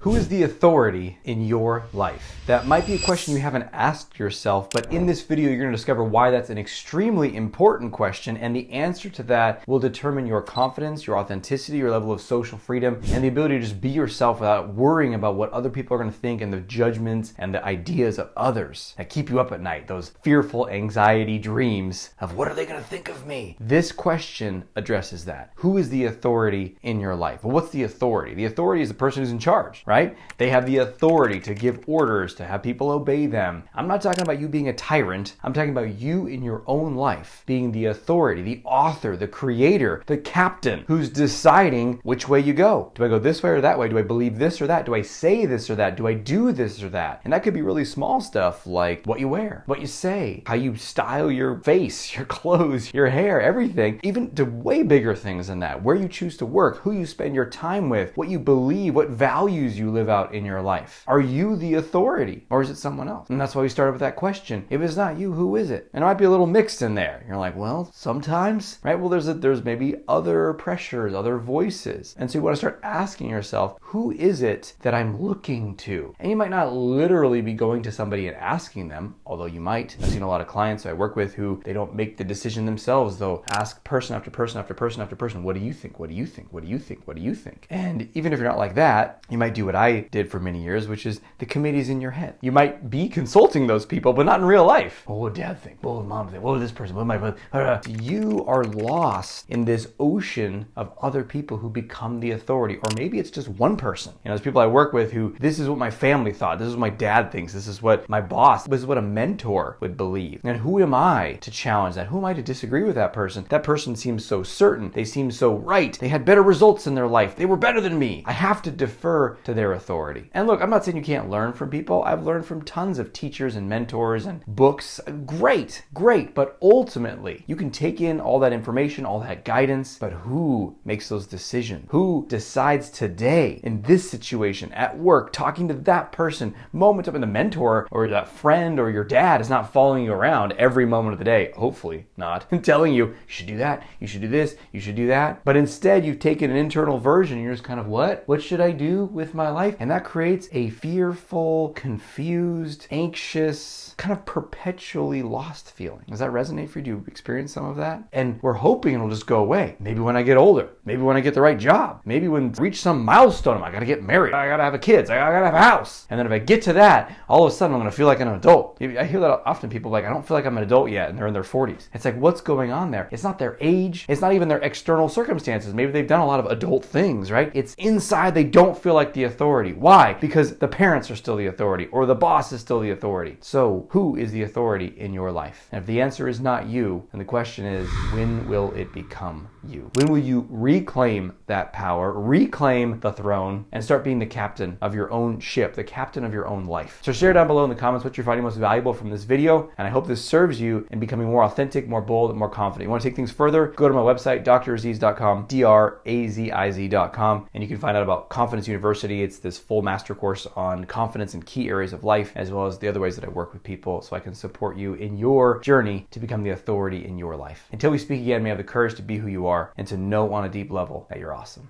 Who is the authority in your life? That might be a question you haven't asked yourself, but in this video, you're going to discover why that's an extremely important question, and the answer to that will determine your confidence, your authenticity, your level of social freedom, and the ability to just be yourself without worrying about what other people are going to think and the judgments and the ideas of others that keep you up at night, those fearful anxiety dreams of what are they going to think of me? This question addresses that. Who is the authority in your life? Well, what's the authority? The authority is the person who's in charge, right? They have the authority to give orders, to have people obey them. I'm not talking about you being a tyrant. I'm talking about you in your own life being the authority, the author, the creator, the captain who's deciding which way you go. Do I go this way or that way? Do I believe this or that? Do I say this or that? Do I do this or that? And that could be really small stuff like what you wear, what you say, how you style your face, your clothes, your hair, everything, even to way bigger things than that. Where you choose to work, who you spend your time with, what you believe, what values you live out in your life. Are you the authority or is it someone else? And that's why we started with that question. If it's not you, who is it? And it might be a little mixed in there. You're like, well, sometimes, right? Well, there's maybe other pressures, other voices. And so you want to start asking yourself, who is it that I'm looking to? And you might not literally be going to somebody and asking them, although you might. I've seen a lot of clients I work with who they don't make the decision themselves. They'll ask person after person after person after person, what do you think? What do you think? What do you think? What do you think? And even if you're not like that, you might do what I did for many years, which is the committee's in your head. You might be consulting those people, but not in real life. What would dad think? What would mom think? What would this person? What would my brother? You are lost in this ocean of other people who become the authority, or maybe it's just one person. You know, there's people I work with who, this is what my family thought. This is what my dad thinks. This is what my boss, this is what a mentor would believe. And who am I to challenge that? Who am I to disagree with that person? That person seems so certain. They seem so right. They had better results in their life. They were better than me. I have to defer to their authority. And look, I'm not saying you can't learn from people. I've learned from tons of teachers and mentors and books. Great. But ultimately, you can take in all that information, all that guidance, but who makes those decisions? Who decides today in this situation at work, talking to that person, moment up in the mentor or that friend or your dad is not following you around every moment of the day, hopefully not, and telling you, you should do that, you should do this, you should do that. But instead, you've taken an internal version and you're just kind of, what should I do with my life? And that creates a fearful, confused, anxious, kind of perpetually lost feeling. Does that resonate for you? Do you experience some of that? And we're hoping it'll just go away. Maybe when I get older, maybe when I get the right job, maybe when I reach some milestone, I gotta get married, I gotta have a kids, I gotta have a house. And then if I get to that, all of a sudden I'm gonna feel like an adult. I hear that often, people like, I don't feel like I'm an adult yet, and they're in their 40s. It's like, what's going on there? It's not their age, it's not even their external circumstances. Maybe they've done a lot of adult things, right? It's inside they don't feel like the authority. Why? Because the parents are still the authority, or the boss is still the authority. So who is the authority in your life? And if the answer is not you, then the question is, when will it become you? When will you reclaim that power, reclaim the throne, and start being the captain of your own ship, the captain of your own life? So share down below in the comments what you're finding most valuable from this video, and I hope this serves you in becoming more authentic, more bold, and more confident. You want to take things further? Go to my website, draziz.com, draziz.com, and you can find out about Confidence University. It's this full master course on confidence in key areas of life, as well as the other ways that I work with people so I can support you in your journey to become the authority in your life. Until we speak again, may I have the courage to be who you are and to know on a deep level that you're awesome.